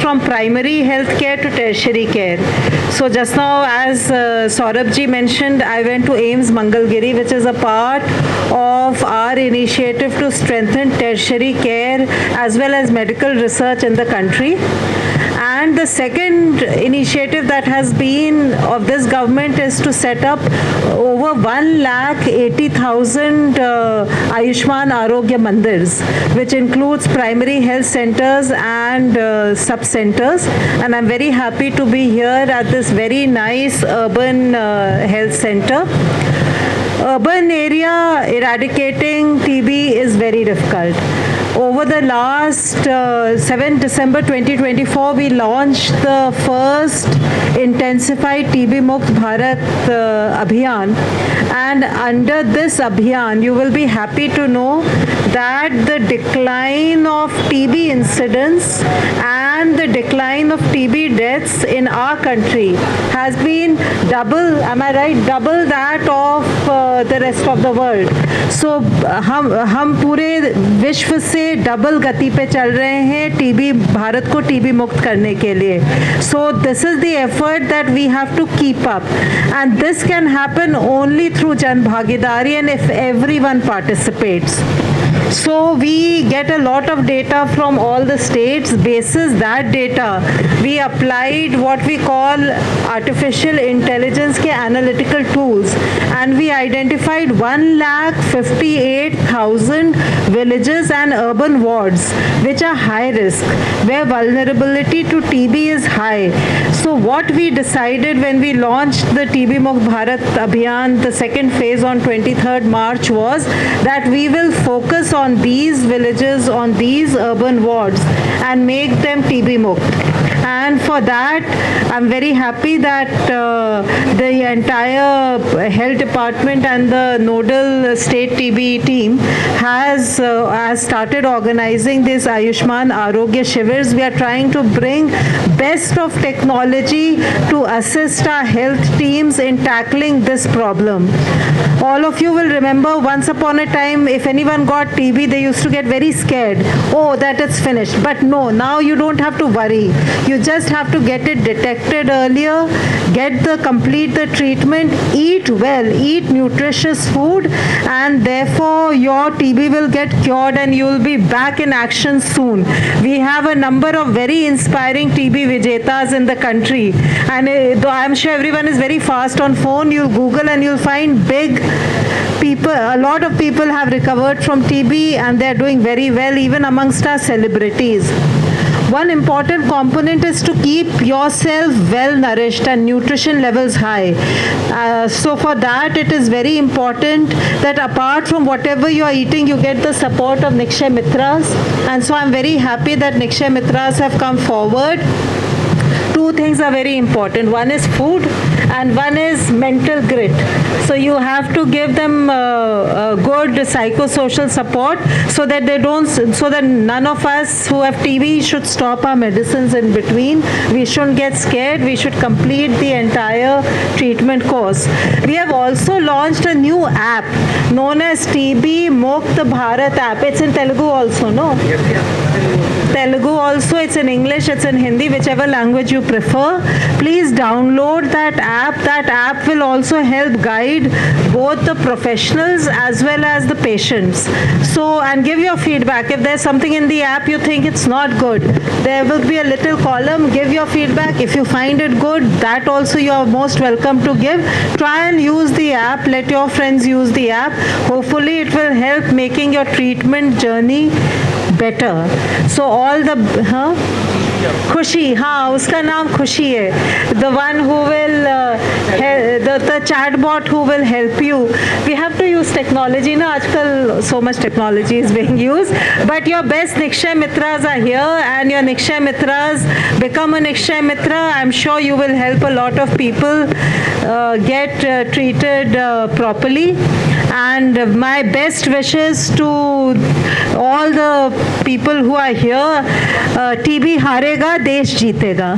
from primary health care to tertiary care. So just now, as Saurabh ji mentioned, I went to AIIMS Mangalgiri, which is a part of our initiative to strengthen tertiary care as well as medical research in the country. And the second initiative that has been of this government is to set up over 1,80,000 Ayushman Arogya Mandirs, which includes primary health centers and sub-centers. And I'm very happy to be here at this very nice urban health center. Urban area eradicating TB is very difficult. Over the last 7 December 2024, we launched the first intensified TB Mukt Bharat Abhiyan. And under this Abhiyan, you will be happy to know that the decline of TB incidence and the decline of TB deaths in our country has been double, am I right, double that of the rest of the world. So हम पूरे विश्व से double गति पे चल रहे हैं TB Bharat को टीबी मुक्त करने के लिए. So this is the effort that we have to keep up, and this can happen only through Jan Bhagidari and if everyone participates. So we get a lot of data from all the states. Basis that data, we applied what we call artificial intelligence ke analytical tools, and we identified 1,58,000 villages and urban wards which are high risk, where vulnerability to TB is high. So what we decided when we launched the TB Mukt Bharat Abhiyan, the second phase on 23rd March, was that we will focus on these villages, on these urban wards, and make them TB Mukt. And for that, I'm very happy that the entire health department and the nodal state TB team has started organizing this Ayushman Arogya Shivers. We are trying to bring best of technology to assist our health teams in tackling this problem. All of you will remember once upon a time, if anyone got TB, they used to get very scared. Oh, that it's finished. But no, now you don't have to worry. You just have to get it detected earlier, complete the treatment, eat well, eat nutritious food, and therefore your TB will get cured and you will be back in action soon. We have a number of very inspiring TB Vijetas in the country, and though I'm sure everyone is very fast on phone, you'll Google and you'll find big people, a lot of people have recovered from TB and they're doing very well, even amongst our celebrities. One important component is to keep yourself well nourished and nutrition levels high. So for that, it is very important that apart from whatever you are eating, you get the support of Nikshay Mitras. And so I'm very happy that Nikshay Mitras have come forward. Two things are very important. One is food and one is mental grit. So you have to give them good psychosocial support so that none of us who have TB should stop our medicines in between. We shouldn't get scared. We should complete the entire treatment course. We have also launched a new app known as TB Mukt Bharat app. It's in Telugu also, no? Telugu also, it's in English, it's in Hindi, whichever language you prefer. Please download that app. That app will also help guide both the professionals as well as the patients. So, and give your feedback. If there's something in the app you think it's not good, there will be a little column, give your feedback. If you find it good, that also you are most welcome to give. Try and use the app, let your friends use the app. Hopefully it will help making your treatment journey better. So all the Khushi, हाँ उसका नाम खुशी है. The one who will the chatbot who will help you. We have to use technology ना, आजकल so much technology is being used. But your best Nikshay Mitras are here, and your Nikshay Mitras become a Nikshay Mitra. I'm sure you will help a lot of people get treated properly. And my best wishes to all the people who are here. TB हारेगा, देश जीतेगा.